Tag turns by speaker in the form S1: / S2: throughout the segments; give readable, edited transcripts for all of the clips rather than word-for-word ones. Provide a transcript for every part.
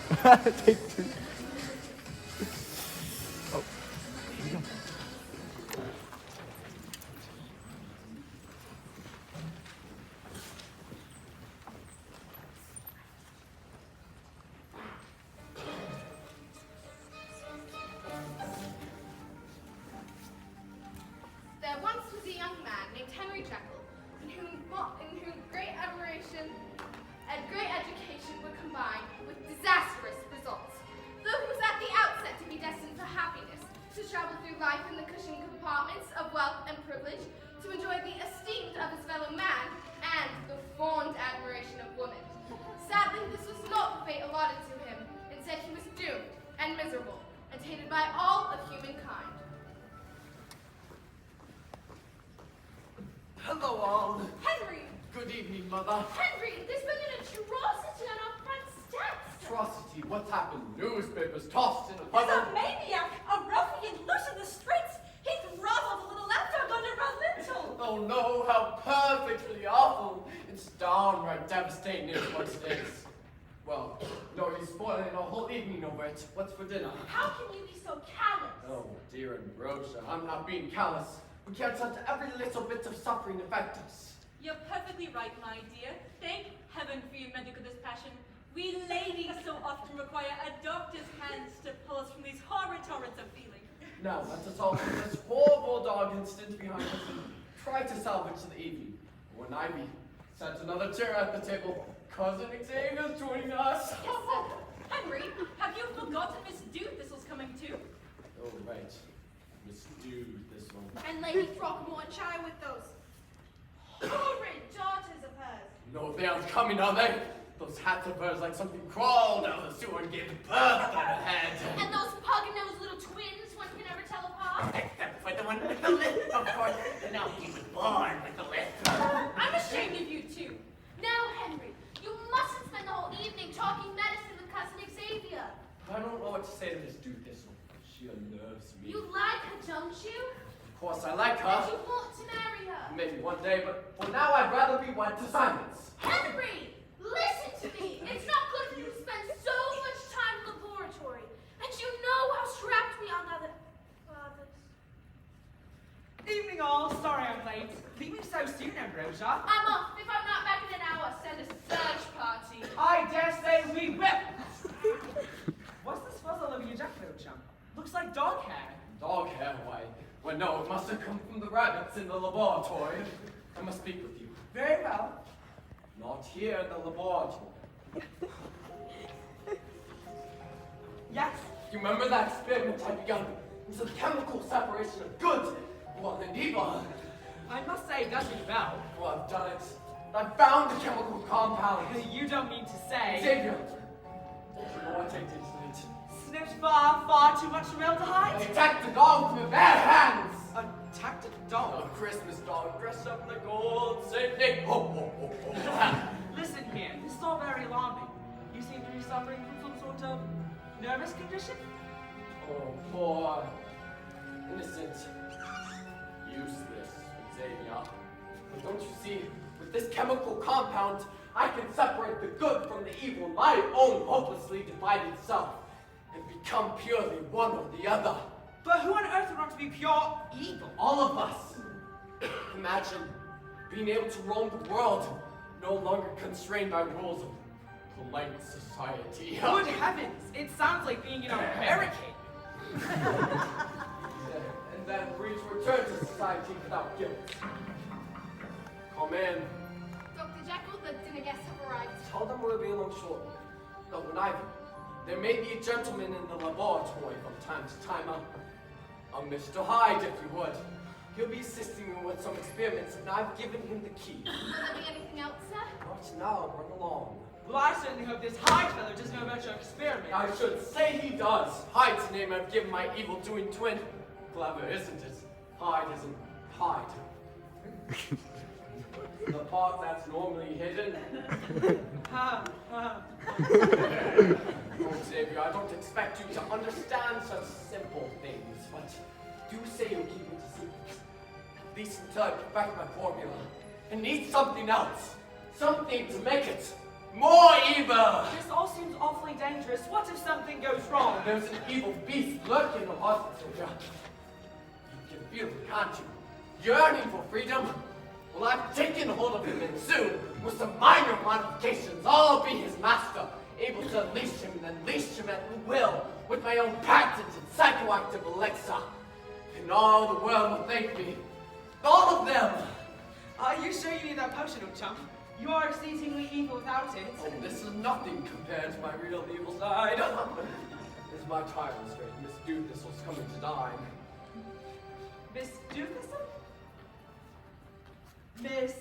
S1: Take two. Oh, here we go.
S2: There once was a young man named Jekyll, in whom great admiration and great education were combined with disastrous results. Though he was at the outset to be destined for happiness, to travel through life in the cushioned compartments of wealth and privilege, to enjoy the esteem of his fellow man and the fond admiration of woman. Sadly, this was not the fate allotted to him. Instead, he was doomed and miserable and hated by all of humankind.
S3: Hello, all.
S2: Henry!
S3: Good evening, Mother.
S2: Henry, there's been an atrocity on our front steps!
S3: Atrocity? What's happened? Newspapers tossed in a
S4: There's
S3: puddle.
S4: a maniac, a ruffian loose in the streets. He's robbed a little lapdog under a lintel.
S3: Oh no, how perfectly awful. It's downright devastating is what it is. Well, no, he's spoiling a whole evening over it. What's for dinner?
S4: How can you be so callous?
S3: Oh, dear Ambrosia, I'm not being callous. We can't let every little bit of suffering affect us.
S4: You're perfectly right, my dear. Thank heaven for your medical dispassion. We ladies so often require a doctor's hands to pull us from these horrid torrents of feeling.
S3: Now, let us all put this horrible dog incident behind us and try to salvage the evening. When Ivy sent another chair at the table, Cousin Xavier's joining us.
S4: Yes, sir. Henry, have you forgotten Miss Dewthistle's coming too?
S3: Oh, right. Miss Dewthistle.
S2: And Lady Throckmorton with those horrid daughters of hers.
S3: No, they aren't coming, are they? Those hats of hers like something crawled out of the sewer and gave birth on her head.
S2: And those pug-nosed little twins one can never tell apart.
S5: Except for the one with the lisp, of course. No, he was born with the lisp.
S4: I'm ashamed of you too.
S2: Now, Henry, you mustn't spend the whole evening talking medicine with Cousin Xavier.
S3: I don't know what to say to Miss Dewthistle. She unnerves me.
S2: You like her, don't you?
S3: Of course, I like
S2: And
S3: her.
S2: you want to marry her.
S3: Maybe one day, but for now I'd rather be wed to silence.
S2: Henry, listen to me. It's not good for you to spend so much time in the laboratory. And you know how strapped we are now that fathers.
S6: Evening all, sorry I'm late. Leaving so soon, Ambrosia.
S2: I'm off. If I'm not back in an hour, send a search party.
S6: I dare say we will. What's this fuzz all over your jacket, chum? Looks like dog hair.
S3: Dog hair, why? Well, no, it must have come from the rabbits in the laboratory. I must speak with you.
S6: Very well.
S3: Not here in the laboratory.
S6: Yes.
S3: You remember that experiment I begun? It was a chemical separation of good, well, and evil.
S6: I must say, it does ring a bell.
S3: Well, I've done it. I found the chemical compound.
S6: You don't mean to say...
S3: Xavier! You know what I did tonight?
S6: Sniffed far too much
S3: I
S6: formaldehyde?
S3: attacked the dog with my bare hands!
S6: Attacked a
S3: A
S6: dog?
S3: Christmas dog dressed up in the gold, Saint Nick. Ho, ho, ho, ho.
S6: Listen here, this is all very alarming. You seem to be suffering from some sort of nervous condition?
S3: Oh, poor, innocent, useless Xavier. But don't you see, with this chemical compound, I can separate the good from the evil in my own hopelessly divided self and become purely one or the other.
S6: But who on earth would want to be pure evil?
S3: All of us. Imagine being able to roam the world, no longer constrained by rules of polite society.
S6: Good heavens, it sounds like being in a barricade.
S3: And then free to return to society without guilt. Come in.
S2: Dr. Jekyll, the dinner guests have arrived.
S3: Tell them we'll be along shortly. No, when Ivy, there may be a gentleman in the laboratory from time to time. A Mr. Hyde, if you would. He'll be assisting me with some experiments, and I've given him the key.
S2: Will there be anything else, sir?
S3: Not now, run along.
S6: Well, I certainly hope this Hyde fellow doesn't know about your experiment.
S3: I should say he does. Hyde's the name I've given my evil-doing twin. Clever, isn't it? Hyde isn't Hyde. The part that's normally hidden. Oh, Xavier, I don't expect you to understand such simple things, but do say you'll keep it a secret. At least until I perfect my formula. It needs something else. Something to make it more evil.
S6: This all seems awfully dangerous. Mistress, what if something goes wrong?
S3: There's an evil beast lurking in the heart, Sylvia. You can feel it, can't you? Yearning for freedom? Well, I've taken hold of him, and soon, with some minor modifications, I'll be his master, able to unleash him and unleash him at will, with my own patented psychoactive elixir. And all the world will thank me. All of them!
S6: Are you sure you need that potion, old chump? You are exceedingly evil without it.
S3: Oh, this is nothing compared to my real evil side. It's my tyrant's straight. Miss Doodthistle's coming to dine.
S6: Miss Doothistle? Miss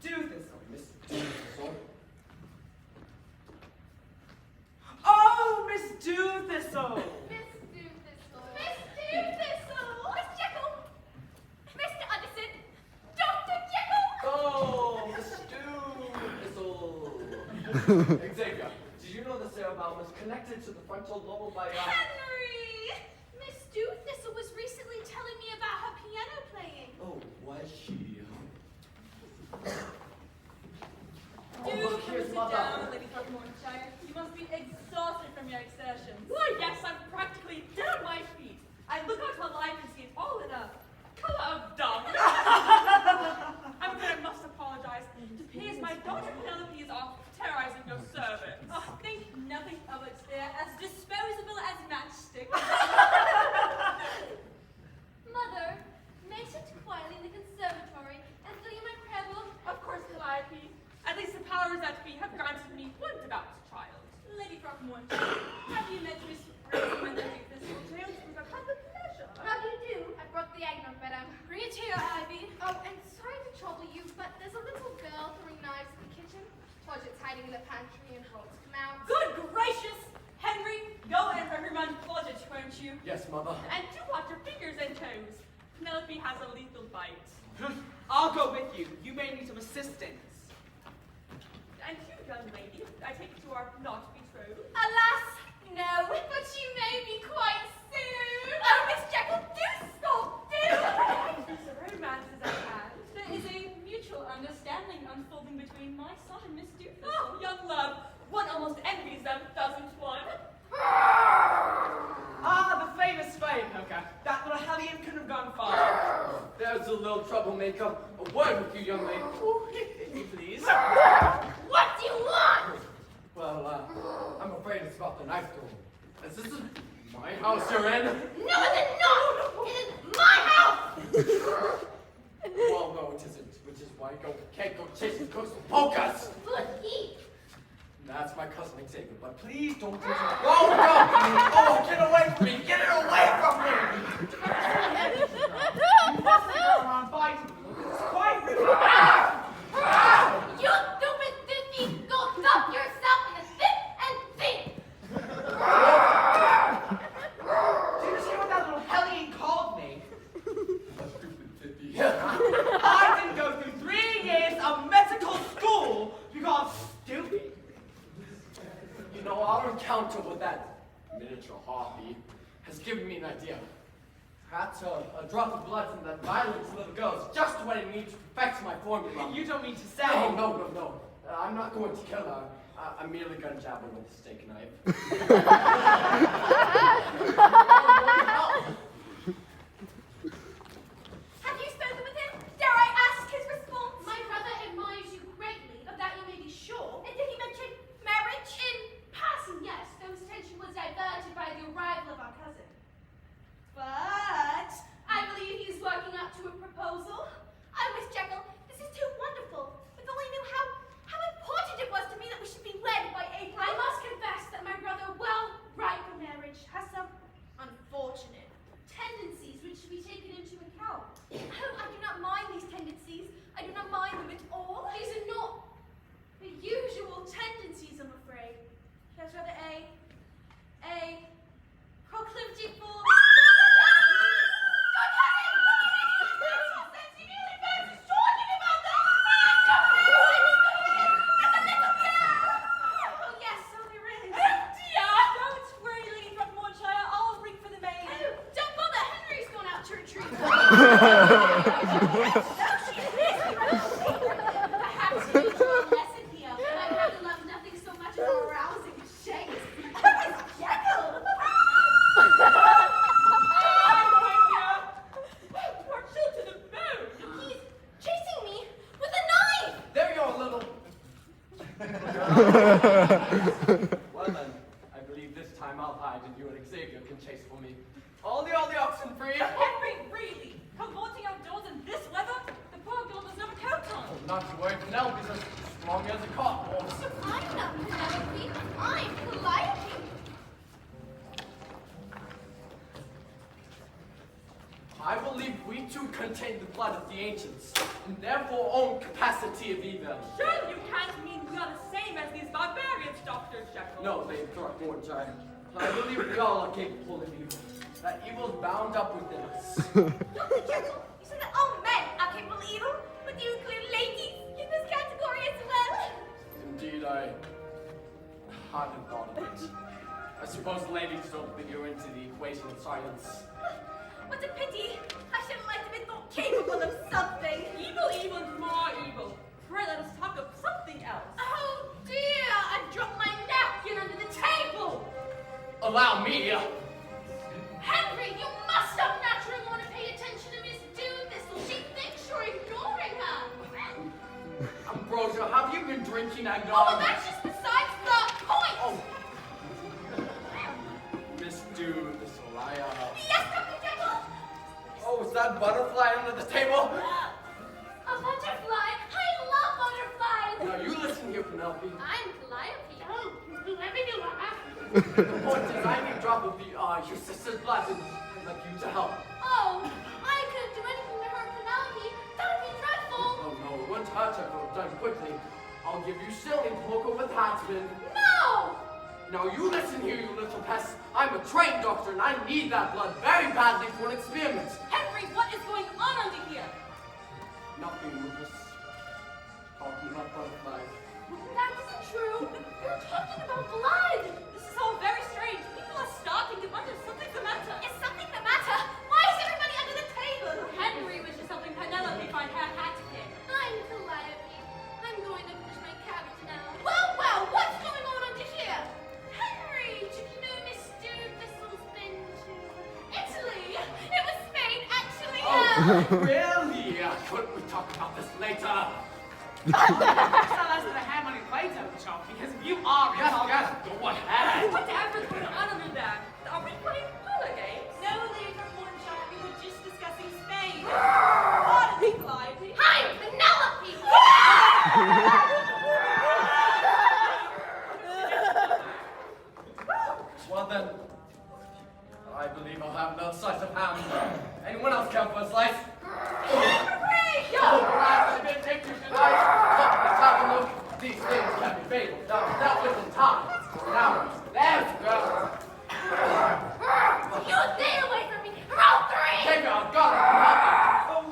S6: Doothistle.
S3: Miss Doodthistle?
S6: Oh, Miss Doothistle!
S2: Miss Doothistle. Miss Doothistle. Miss Jekyll. Mr. Anderson. Dr. Jekyll.
S3: Oh, Miss Doodthistle. Xavier, did you know the cerebellum is connected to the frontal lobe by
S2: Henry. Miss Doothistle was recently telling me about her piano playing.
S3: Oh, was she?
S4: Do
S3: look,
S4: come
S3: here's
S4: sit
S3: Mother.
S4: down, Lady Throckmortonshire. You must be exhausted from your exertions. Why, yes, I'm practically dead on my feet. I look out to life and see it all in a color of dung. I'm afraid I must apologize. To please my daughter Penelope is off terrorizing your servants. Oh, think nothing of it. They're as disposable as matchsticks.
S2: Mother, may I sit quietly in the conservatory and study my prayer book?
S4: Of course, Calliope. At least the powers that be have granted me one devout child. Lady Throckmorton, have you met Miss Rosamond and Thistle? I've had the pleasure.
S2: How do you do? I brought the eggnog, madam. Bring it here, Ivy. Oh, and sorry to trouble you, but there's a little girl throwing knives in the kitchen. Podget's hiding in the pantry and won't come out.
S4: Good gracious! Henry, go and reprimand Podget, won't you?
S3: Yes, Mother.
S4: And do watch your fingers and toes. Penelope has a lethal bite.
S6: I'll go with you. You may need some assistance.
S4: And you, young lady, I take it you are not betrothed.
S2: Alas, no, but you may be quite soon. Oh, Miss Jekyll, do stop, do!
S4: The romance is at hand. There is a mutual understanding unfolding between my son and Miss Doothistle. Oh, young love, one almost envies them, doesn't one?
S6: Ah, the famous firecracker. That little hellion couldn't have gone far.
S3: There's a little troublemaker. A word with you, young lady.
S6: Please.
S2: What do you want?
S3: Well, I'm afraid it's about the knife duel. As this is my house you're in.
S2: No, it is not! It is my house!
S3: Well, no, it isn't. Which is why I can't go chasing cooks with polkas.
S2: Good eat.
S3: That's my cousin Xavier, but please don't do it. Oh, no! Oh, get away from me! Get it away from me!
S6: You mustn't go around biting me. It's quite rude.
S2: You stupid sissy! Go stuff yourself in a sit and think!
S6: Did you see what that little hellion called me?
S3: A stupid fifty.
S6: I didn't go through 3 years of medical school because stupid.
S3: You know, our encounter with that miniature harpy has given me an idea. Perhaps a drop of blood from that violent little girl is just what I need to perfect my formula.
S6: You don't mean to say.
S3: No. I'm not going to kill her. I'm merely going to jab her with a steak knife.
S2: Have you spoken with him? Dare I ask his response? My brother admires you greatly, of that you may be sure. And did he mention marriage? In passing, yes, though his attention was diverted by the arrival of our cousin. But I believe he's working up to a proposal. Oh, Miss Jekyll, this is too wonderful. If only knew how important it was to me that we should be led by April. I must confess that my brother, well ripe for marriage, has some unfortunate tendencies which should be taken into account. Oh, I do not mind these tendencies. I do not mind them at all. These are not the usual tendencies, I'm afraid. He has rather a proclivity for... Perhaps you draw a lesson here. My brother loves nothing so much as arousing shakes.
S3: All the oxen free.
S4: Henry, really? Come vaulting outdoors in this weather? The poor girl doesn't have a coat on.
S3: Oh, not to worry, Penelope's as strong as a cart horse.
S2: I'm not Penelope. I'm Calliope.
S3: I believe we too contain the blood of the ancients, and therefore own capacity of evil.
S4: Surely you can't mean we are the same as these barbarians, Dr. Jekyll.
S3: No, Lady Throckmorton. I believe we all are capable of evil. That evil's bound up within us.
S2: Dr. Jekyll, you said that all men are capable of evil, but do you include ladies in this category as well?
S3: Indeed, I hadn't thought of it. I suppose ladies don't figure into the equation of science.
S2: What a pity. I should have liked to be thought capable of something.
S4: Evil, evil, and more evil. Pray let us talk of something else.
S2: Oh dear, I dropped my napkin under the table.
S3: Allow me.
S2: Henry, you must have naturally want to pay attention to Miss Doolittle. She thinks you're ignoring her.
S3: Ambrosia, have you been drinking eggnog?
S2: Oh, but that's just besides the point.
S3: Oh. Miss Doolittle,
S2: Yes, Dr. Jekyll.
S3: Oh, is that butterfly under the table?
S2: A butterfly. I love butterflies.
S3: Now you listen here, Penelope.
S2: I'm Calliope. Oh, whoever you are.
S3: The point is, I need a drop of your sister's blood, and I'd like you to help.
S2: Oh, I couldn't do anything to hurt Penelope. That would be dreadful.
S3: Oh no, it wouldn't hurt her if it was done quickly. I'll give you shilling to look over the Hatsman.
S2: No!
S3: Now you listen here, you little pest. I'm a trained doctor, and I need that blood very badly for an experiment.
S4: Henry, what is going on under here?
S3: Nothing, we're just talking about butterflies.
S2: That isn't true. We're talking about blood.
S4: This is all very strange. People are starting to wonder if something's the matter.
S2: Is something the matter? Why is everybody under the table?
S4: Henry wishes helping Penelope find her hat pin.
S2: I'm Calliope. I'm going to finish my cabbage now. Well, what's going on under here? Henry, did you know Miss Doolittle been to Italy? It was Spain, actually.
S3: Oh, really? Couldn't we talk about this later?
S6: Tell us that I have money plate out the shop, because if you are
S3: Yes, go ahead.
S4: Whatever's going on under there? Are we playing pool games? No, Lady Throckmorton, we were just discussing Spain. What is Calliope?
S2: Hi, Penelope.
S3: Well then, I believe I'll have another slice of ham. Anyone else care for a slice? Oh, perhaps I didn't take you tonight. Look, let's have a look. These things can be fatal. Now, that was in time. Now, there's go.
S2: You stay away from me. Roll three.
S3: Take out, got it.
S6: Well,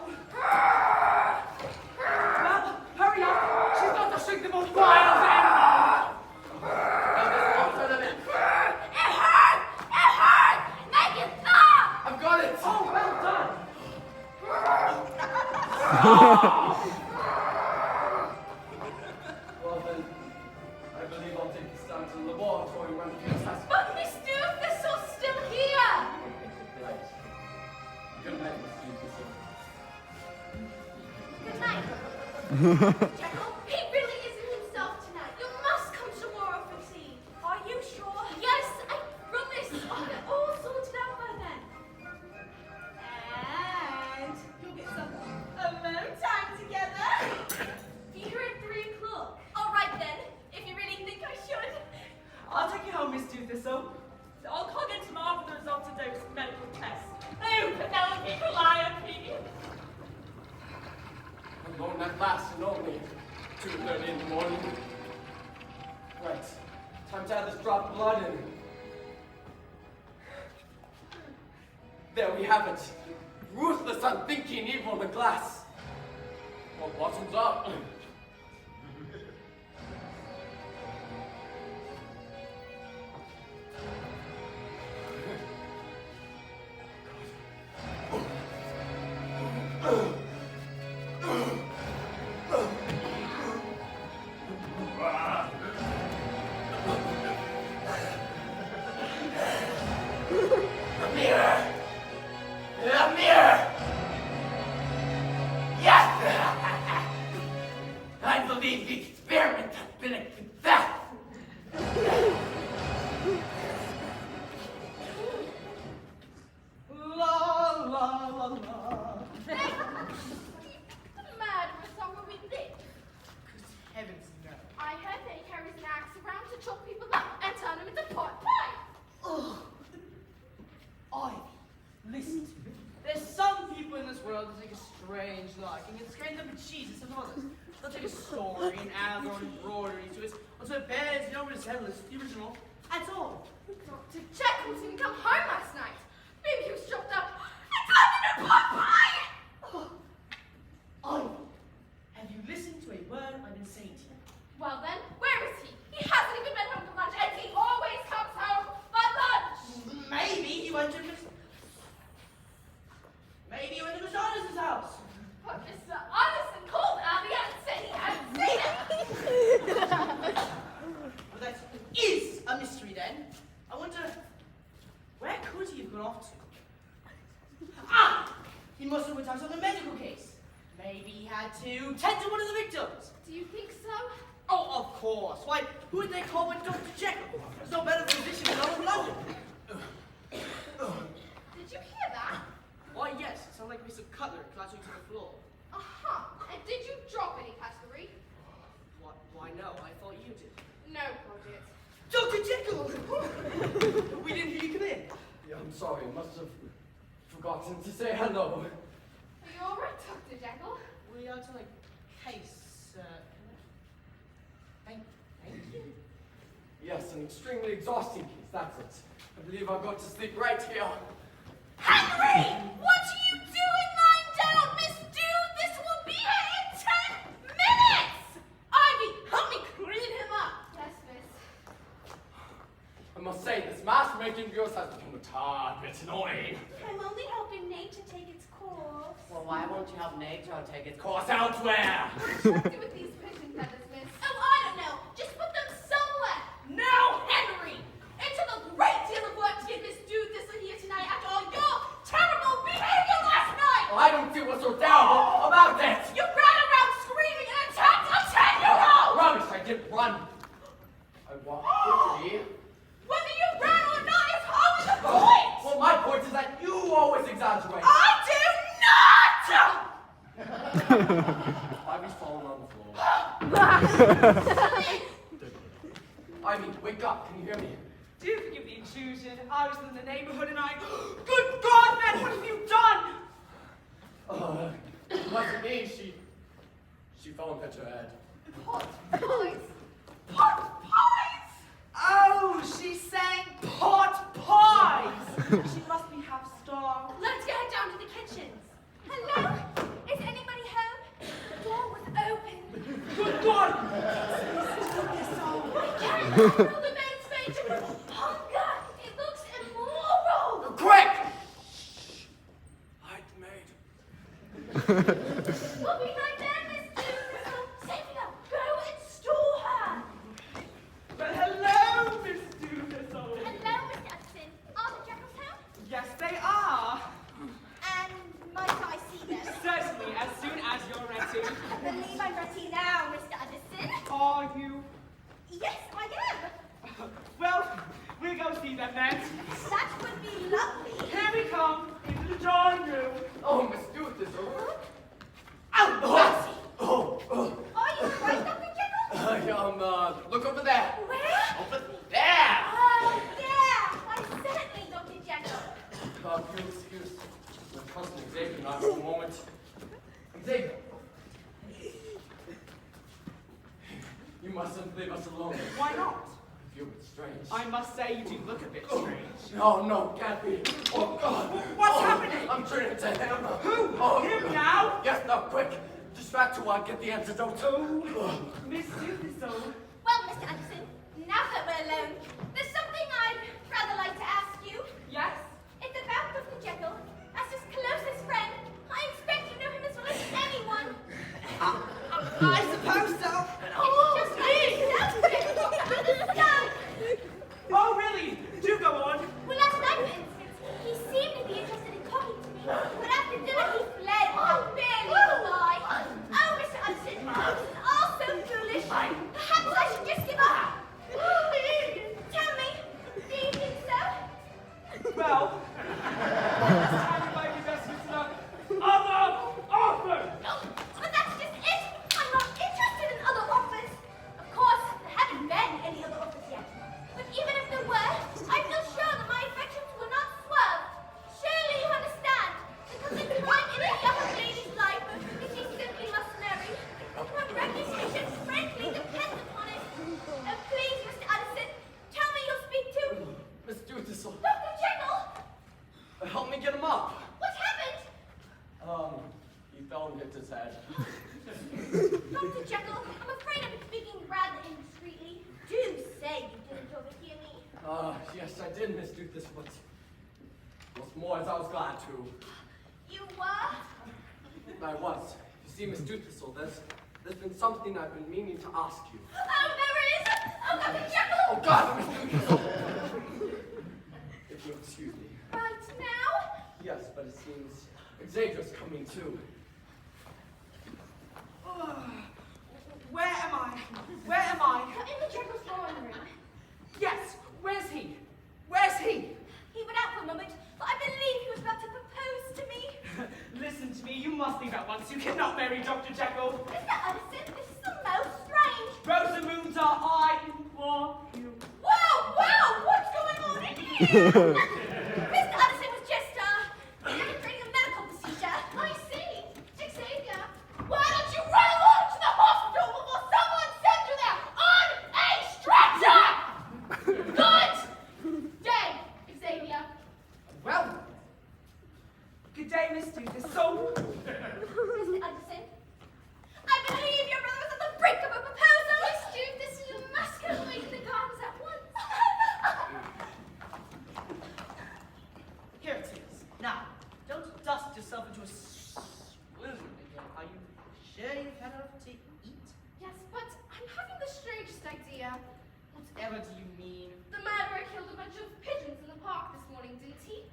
S6: hurry up! She's got to shake the most wild animal!
S3: Now, this won't turn it in.
S2: It hurts. It hurts. Make it stop.
S3: I've got it.
S6: Oh, well done!
S3: Well then, I believe I'll take this down to the laboratory and run the test.
S2: But Miss Doolittle still here.
S3: Right. Good night, Miss Doolittle.
S2: Good night. Jekyll, he really isn't himself tonight. You must come tomorrow for tea.
S4: Are you sure?
S2: Yes, I promise. I'll get all sorted out by then. And you'll get some alone time together. Be here at 3 o'clock. All right then, if you really think I should.
S6: I'll take you home, Miss Doolittle.
S4: I'll call again tomorrow for the results of those medical tests. Oh, Penelope, Calliope.
S3: Alone at last and only 2:30 in the morning. Right. Time to add this drop of blood in. There we have it. Ruthless, unthinking evil in the glass. Well, bottoms up.
S6: They'll take a story and add their own embroidery to it until it bears no resemblance to the original at all.
S2: Dr. Jekyll didn't come home last night. Maybe he was chopped up and turned into pot pie!
S6: Ivy, have you listened to a word I've been saying to you?
S2: Well then, where is he? He hasn't even been home for lunch, and he always comes home for lunch!
S6: Maybe you went to Maybe you went to Miss Honest's house.
S2: But Mr. Anderson called Abby and said he hadn't seen it!
S6: Well, that is a mystery then. I wonder, where could he have gone off to? Ah! He must have went out on a medical case. Maybe he had to tend to one of the victims.
S2: Do you think so?
S6: Oh, of course. Why, who would they call when Dr. Jekyll? There's no better physician in all of London.
S2: Did you hear that?
S6: Why, yes. It sounded like a piece of cutlery clattering to the floor.
S2: Uh-huh. And did you drop any cutlery?
S6: Why, no. I thought you did.
S2: No, Bridget.
S6: Dr. Jekyll! We didn't hear you come in.
S3: Yeah, I'm sorry. Must have forgotten to say hello.
S2: Are you all right, Dr. Jekyll?
S6: We are to a case, Thank you.
S3: Yes, an extremely exhausting case, that's it. I believe I'll go to sleep right here.
S2: Henry! What are you doing lying down? Miss Dude, this will be here in 10 minutes! Ivy, help me clean him up. Yes, miss.
S3: I must say, this mask making of yours has become a tad bit annoying.
S2: I'm only helping nature take its course.
S5: Well, why won't you help nature take its
S3: Course elsewhere!
S2: What should I do with these pigeon feathers, miss? Oh, I don't know. Just put them somewhere. Now, Henry! It took a great deal of work to get Miss Dude this here tonight after all your terrible behavior last night!
S3: I don't see what's so terrible about it!
S2: You ran around screaming and attacked a 10-year-old!
S3: Rubbish, I didn't run. I walked quickly.
S2: Whether you ran or not is always the point!
S3: Well, my point is that you always exaggerate.
S2: I do not!
S3: Ivy's falling on the floor. Ivy, wake up. Can you hear me?
S6: Do forgive the intrusion. I was in the neighborhood and I... Good God, man, what have you done?
S3: It wasn't me. She fell and hit her head.
S2: Pot pies! Pot pies!
S6: Oh, she's saying pot pies. She must be half starved.
S2: Let's get her down to the kitchens. Hello? Is anybody home? The door was open.
S6: Good God!
S2: Carry on from the maid's maid to hunger. It looks immoral.
S3: Quick! Hyde the maid.
S2: We'll be right there, Miss Dude. Save up. Go and store her.
S6: But hello, Miss Doolittle.
S2: Hello, Mr. Upton. Are the Jekylls home?
S6: Yes, they are.
S2: And might I see them?
S6: Certainly, as soon as you're ready.
S2: I believe I'm ready now, Mr. Anderson.
S6: Are you?
S2: Yes, I am.
S6: Well, we'll go see them then.
S2: That would be lovely.
S6: Here we come, into the drawing room.
S3: Oh, Miss Dude, this over.
S6: Oh,
S3: Oh!
S2: Are you right, Dr. Jekyll?
S3: Look over there.
S2: Where?
S3: Over there!
S2: Oh, yeah. Why, certainly, Dr. Jekyll.
S3: Please excuse my cousin Xavier not for a moment. Xavier! You mustn't leave us alone.
S6: Why not?
S3: I feel a bit strange.
S6: I must say you do look a bit strange.
S3: No, can't be. Oh, God.
S6: What's
S3: Oh,
S6: happening?
S3: I'm turning to him.
S6: Who?
S3: Oh,
S6: Him now?
S3: Yes, now, quick. Distract her while I get the antidote.
S6: Miss Doolittle.
S2: Well, Mr. Anderson, now that we're alone, there's something I'd rather like to ask you.
S6: Yes?
S2: It's about Dr. Jekyll. As his closest friend, I expect you know him as well as anyone.
S6: I suppose so.
S2: Just like yourself, Dr. Anderson.
S6: Oh, really? Do go on.
S2: Well, last night, for instance, he seemed to be interested in talking to me, but after dinner he fled without barely a lie. Oh, Mr. Anderson, this is all so foolish. Perhaps I should just give up. Tell me,
S3: up.
S2: What happened?
S3: He fell and hit his head.
S2: Dr. Jekyll, I'm afraid I'm speaking rather indiscreetly. Do say you didn't overhear me.
S3: Yes, I did, Miss Duthis, but what's more is I was glad to.
S2: You were?
S3: I was. You see, Miss Duthis, there's been something I've been meaning to ask you.
S2: Oh, there is! Oh, Dr. Jekyll!
S3: Oh, God, Miss Duthis! If you'll excuse me.
S2: Right now?
S3: Yes, but it seems Xavier's coming too.
S6: Where am I? Where am I?
S2: In the Jekyll's drawing room.
S6: Yes, where's he? Where's he?
S2: He went out for a moment, but I believe he was about to propose to me.
S6: Listen to me, you must leave at once. You cannot marry Dr. Jekyll.
S2: Mr. Addison, this is the most strange.
S6: Rosamunds are I implore you.
S2: Wow! What's going on in here? Mr. Addison was just, demonstrating a medical procedure. I see. Xavier, why don't you run along to the hospital before someone sends you there on a stretcher? Good day, Xavier.
S6: Well, good day, Miss Duthis. So,
S2: Mr. Addison, I believe your brother was at the brink of a proposal. Miss Duthis, you must go away to the gardens at once.
S6: here it is. Now, don't dust yourself into a swoon again. Are you sure you've had enough to eat?
S2: Yes, but I'm having the strangest idea.
S6: Whatever do you mean?
S2: The murderer killed a bunch of pigeons in the park this morning, didn't he?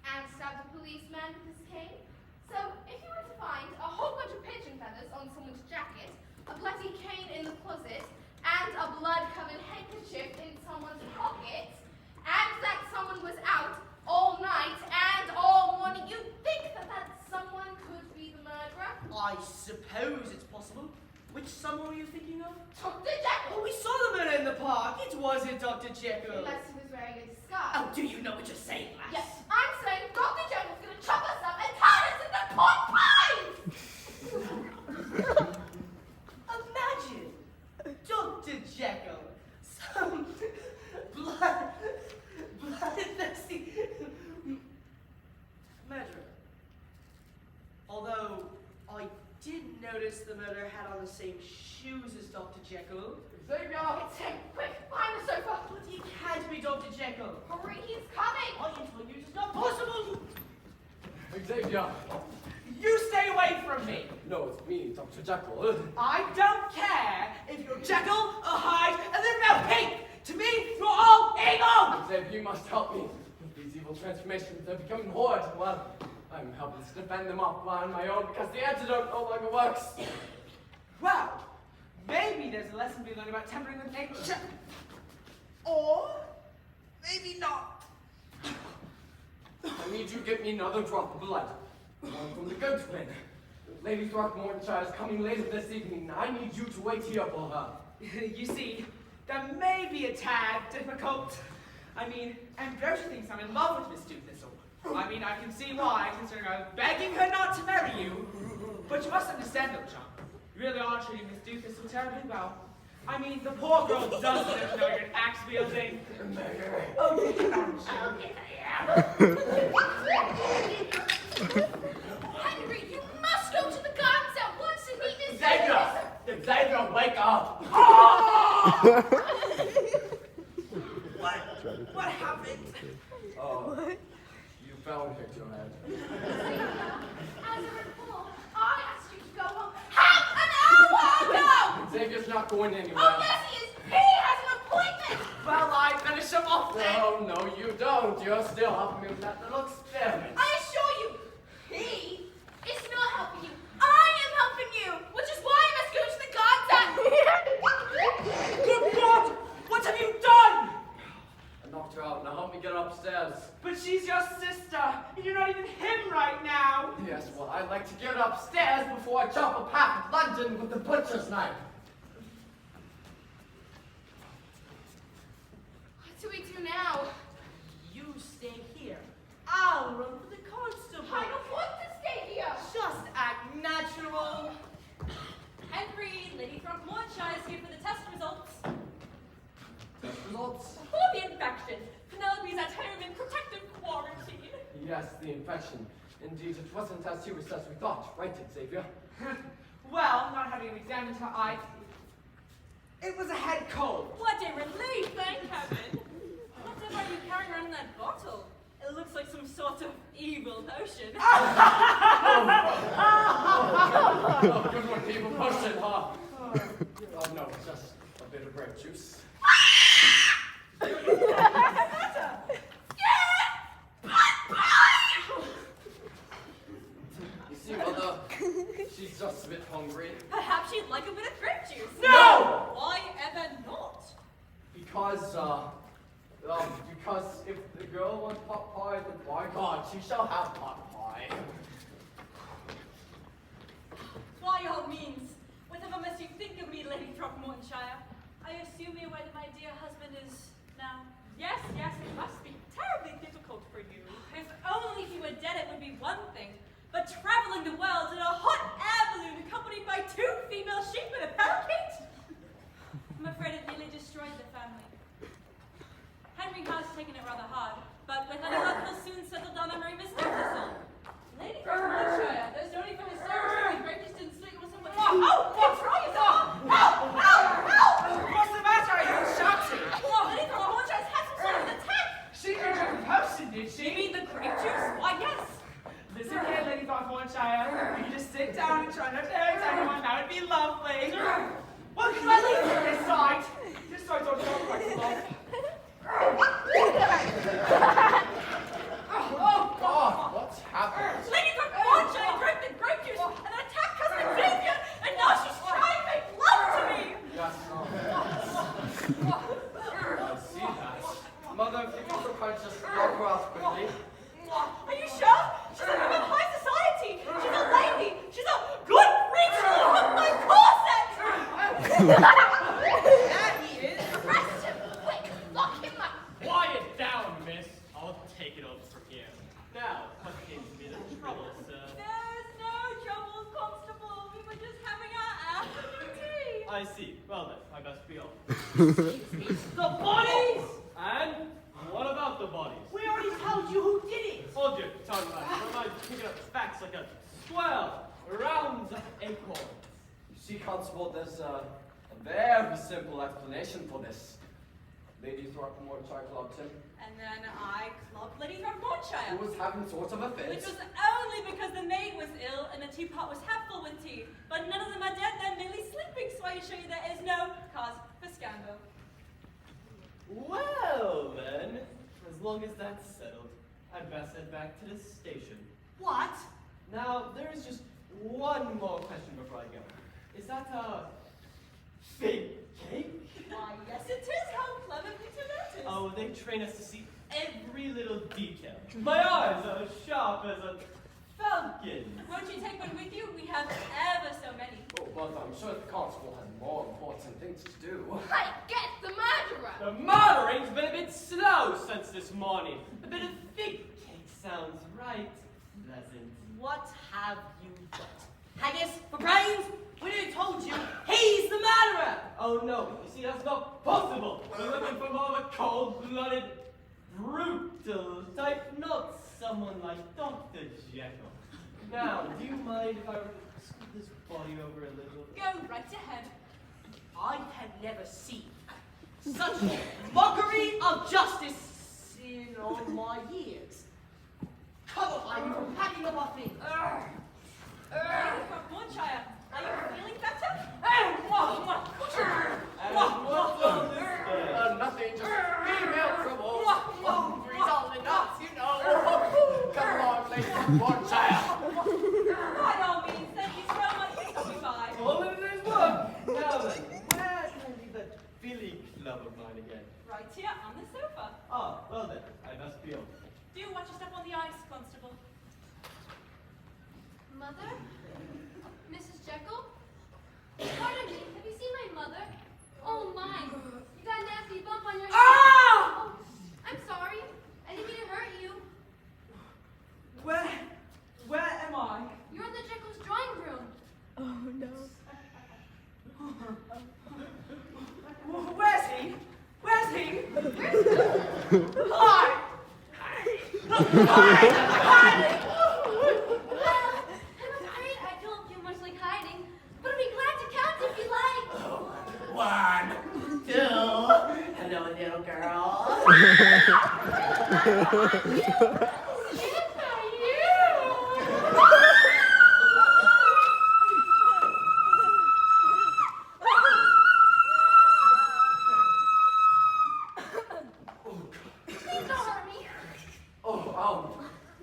S2: And stabbed a policeman with his cane. So, if you were to find a whole bunch of pigeon feathers on someone's jacket, a bloody cane in the closet, and a blood-covered handkerchief in someone's pocket, and that someone was out all night and all morning, you'd think that someone could be the murderer?
S6: I suppose it's possible. Which someone were you thinking of?
S2: Dr. Jekyll!
S6: Oh, we saw the murder in the park. It wasn't Dr. Jekyll.
S2: Unless he was wearing a disguise.
S6: Oh, do you know what you're saying, lass?
S2: Yes, I'm saying Dr. Jekyll's gonna chop us up and turn us into pork pies!
S6: Imagine Dr. Jekyll, some bloodthirsty murderer. Although I did notice the murderer had on the same shoes as Dr. Jekyll.
S3: Xavier!
S2: It's him! Quick, behind the sofa!
S6: But he can't be Dr. Jekyll.
S2: Hurry, he's coming!
S6: I tell you, it's not possible.
S3: Xavier!
S6: You stay away from me.
S3: No, it's me, Dr. Jekyll.
S6: I don't care if you're Jekyll or Hyde and they're no pink. To me, you're all evil.
S3: Xavier, you must help me. These evil transformations are becoming horrid. Well, I'm helpless to fend them off on my own because the antidote no longer works.
S6: Well, maybe there's a lesson to be learned about tempering with nature. Or maybe not.
S3: I need you to get me another drop of blood. One from the good twin. Lady Throckmortonshire is coming later this evening. I need you to wait here for her.
S6: You see, that may be a tad difficult. I mean, Ambrosia thinks I'm in love with Miss Duthis. I mean, I can see why, considering I was begging her not to marry you. But you must understand, though, John. You really are treating Miss Duthis so terribly well. I mean, the poor girl doesn't know you're an axe wielding. Oh,
S2: Henry, you must go to the gardens at once and meet Miss
S3: Xavier! Xavier, wake up!
S6: What happened?
S3: Oh, you fell and hit your head.
S2: As I recall, I asked you to go home half an hour ago!
S3: Xavier's not going anywhere.
S2: Oh, yes, he is! He has an appointment!
S6: Well, I finish him off then.
S3: No, you don't. You're still helping me with that little experiment.
S2: I assure you, he is not helping you. I am helping you, which is why I must go to the gardens.
S6: Good God! What have you done?
S3: I knocked her out. Now help me get upstairs.
S6: But she's your sister, and you're not even him right now.
S3: Yes, well, I'd like to get upstairs before I chop a path of London with the butcher's knife.
S2: What do we do now?
S6: You stay here. I'll run for the constable.
S2: I don't want to stay here.
S6: Just act natural.
S4: Henry, Lady Throckmortonshire is here for the test results.
S3: Test results?
S4: For the infection, Penelope's at home in protective quarantine.
S3: yes, the infection. Indeed, it wasn't as serious as we thought, right, Xavier?
S7: Well, not having examined her eyes, it was a head cold.
S4: What a relief, thank heaven. What are you carrying around in that bottle? It looks like some sort of evil potion.
S3: Oh, good one, evil potion, huh? Oh, no, just a bit of grape juice. You see, Mother, she's just a bit hungry.
S4: Perhaps you'd like a bit of grape juice.
S7: No!
S4: Why ever not?
S3: Because if the girl wants pot pie, then by God, she shall have pot pie.
S4: By all means, whatever must you think of me, Lady Throckmortonshire. I assume you're aware that my dear husband is now. Yes, it must be terribly difficult for you. If only he were dead, it would be one thing. But traveling the world in a hot air balloon accompanied by 2 female sheep and a parakeet? I'm afraid it nearly destroyed the family. Henry has taken it rather hard, but with any luck he'll soon settle down and marry Miss Nicholson. Lady Throckmortonshire, there's no need for his service. The great distance sleep was so much. What's wrong?
S7: What's the matter? Are you shouting?
S4: Lady Throckmortonshire's had some sort of attack.
S7: She did her potion, did
S4: You
S7: she?
S4: mean the grape juice? Why, yes.
S7: Listen here, Lady Throckmortonshire. You can just sit down and try not to hurt anyone. That would be lovely. Well, can I leave you this side? This side's on top quite a lot.
S3: Oh, God, what's happened?
S4: Lady Throckmortonshire drank the grape juice and attacked Cousin Xavier, and now she's trying to make love to me.
S3: Yes, I see that. Mother, if you could so kind, just lock her out quickly.
S4: Are you sure? She's a woman of high society. She's a lady. She's a good creature to hook my corset.
S6: There he is.
S2: Arrest him! Quick! Lock him up!
S8: Quiet down, miss. I'll take it over from here. Now, what seems to be the trouble, sir?
S4: There's no trouble, Constable. We were just having our afternoon tea.
S8: I see. Well then, I best be off.
S6: The bodies!
S8: And what about the bodies?
S6: We already told you who did it.
S8: Hold your tongue, lad. Don't mind picking up facts like a swell round acorn.
S3: You see, Constable, there's a very simple explanation for this. Lady Throckmortonshire clubbed him.
S4: And then I clubbed Lady Throckmortonshire.
S3: Who was having sorts of a
S4: Which
S3: fit.
S4: was only because the maid was ill and the teapot was half full with tea. But none of them are dead, they're merely sleeping, so I assure you there is no cause for scandal.
S8: Well then, as long as that's settled, I'd best head back to the station.
S6: What?
S8: Now, there is just one more question before I go. Is that a fig cake?
S4: Why, yes it is. How clever of you to notice.
S8: Oh, they train us to see every little detail. My eyes are as sharp as a falcon.
S4: Won't you take one with you? We have ever so many.
S3: Oh, but I'm sure the Constable has more important things to do.
S2: Hyde, get the murderer!
S8: The murdering's been a bit slow since this morning. A bit of fig cake sounds right. Pleasant.
S6: What have you got? Haggis for brains? We didn't told you. He's the murderer.
S8: Oh no, you see, that's not possible. We're looking for more of a cold-blooded, brutal type, not someone like Dr. Jekyll. Now, do you mind if I were to scoot this body over a little?
S4: Go right ahead.
S6: I have never seen such mockery of justice in all my years. Cover you from packing up our things.
S4: Lady Throckmortonshire, are you feeling better?
S8: And what's all this then?
S3: Nothing, just female trouble. Three's all the nuts, you know. Come along, Lady Throckmortonshire.
S4: By all means, thank you so much for stopping by.
S8: All in this one. Now then, where can I leave that Billy Club of mine again?
S4: Right here on the sofa.
S8: Ah, well then, I must be off.
S4: Do watch your step on the ice, Constable.
S2: Mother? Mrs. Jekyll? Pardon me, have you seen my mother? Oh my, you got a nasty bump on your head.
S7: Ah!
S2: Oh, I'm sorry. I didn't mean to hurt you.
S7: Where am I?
S2: You're in the Jekyll's drawing room.
S7: Where's he? Where's he?
S2: Where's he?
S7: Hi!
S2: Well, I'm afraid I don't feel much like hiding, but I'd be glad to count if you like.
S5: 1, 2. Hello, little girl.
S2: Please don't hurt me.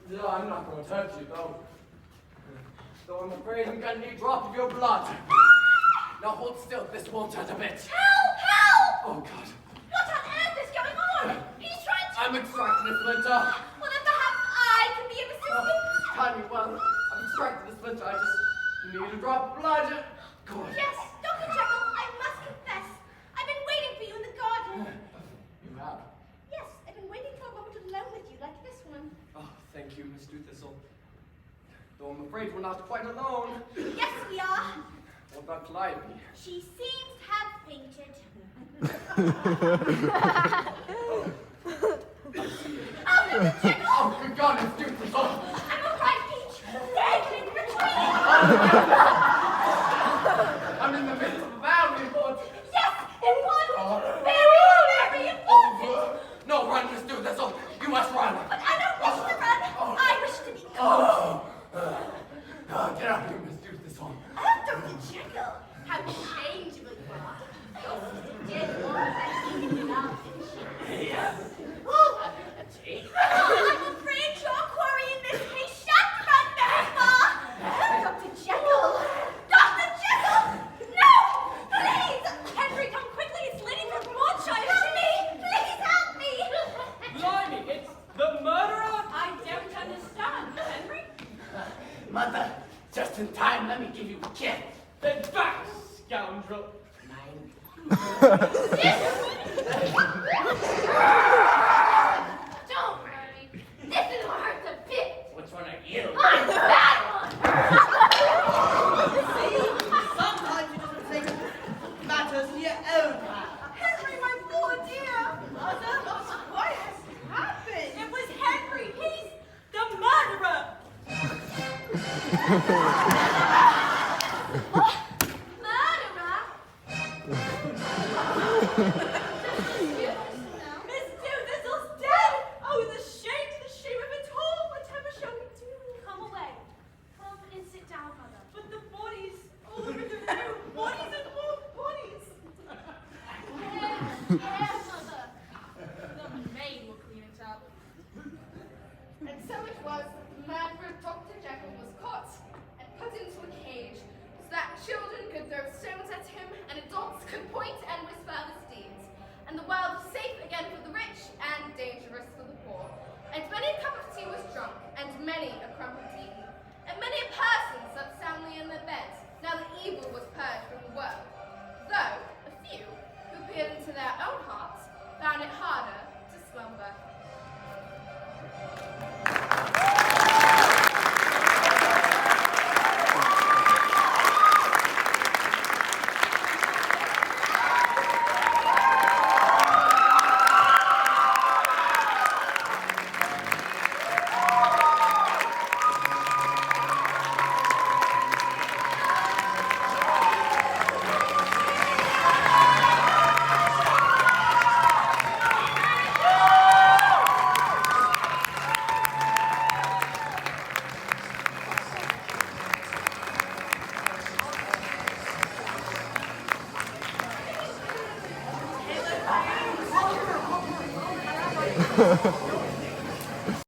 S3: No, I'm not going to hurt you, though. Though I'm afraid I'm going to need a drop of your blood. Now hold still, this won't hurt a bit.
S2: Help! Help!
S3: Oh, God.
S2: What on earth is going on? He's trying to...
S3: I'm extracting a splinter.
S2: Well, then perhaps I can be of assistance.
S3: Tiny, well, I've extracted the splinter. I just need a drop of blood. Good.
S2: Yes, Dr. Jekyll, I must confess. I've been waiting for you in the garden.
S3: You have?
S2: Yes, I've been waiting for a moment alone with you, like this one.
S3: Oh, thank you, Miss Thistle. Though I'm afraid we're not quite alone.
S2: Yes, we are.
S3: What about Calliope?
S2: She seems to have fainted. Oh, Dr. Jekyll!
S3: Oh, good God, Miss Thistle!
S2: I'm all right, Peach. David, retreat!
S3: I'm in the midst of a valley, but...
S2: Yes, important! Very, very important!
S3: No, run, Miss Thistle! You must run!
S2: But I don't wish to run. I wish to be caught.
S3: Oh, get out of here, Miss Thistle.
S2: Oh, Dr. Jekyll, how changeable you are. Your sister did want that eating love, didn't she?
S5: Yes.
S2: Oh, I'm afraid your quarry in this case shan't run very far. Dr. Jekyll! Dr. Jekyll! No! Please!
S4: Henry, come quickly. It's Lady from Broadshire.
S2: Help me! Please help me!
S8: Blimey, it's the murderer?
S4: I don't understand. Henry?
S5: Mother, just in time, let me give you a kiss.
S8: Then back, scoundrel.
S2: Don't worry. This is hard to bit.
S5: Which one are you?
S2: I'm that one!
S6: Sometimes you just take matters in your own hands.
S4: Henry, my poor dear.
S6: Mother, what has happened?
S4: It was Henry. He's the murderer.
S2: Murderer?
S4: Miss Doolittle's dead. Oh, the shame of it all. Whatever shall we do?
S2: Come away. Come and sit down, Mother.
S4: But the bodies all over the room. Bodies and more bodies.
S2: Here, Mother. The maid will clean it up. And so it was that the murderer of Dr. Jekyll was caught and put into a cage so that children could throw stones at him and adults could point and whisper misdeeds. And the world was safe again for the rich and dangerous for the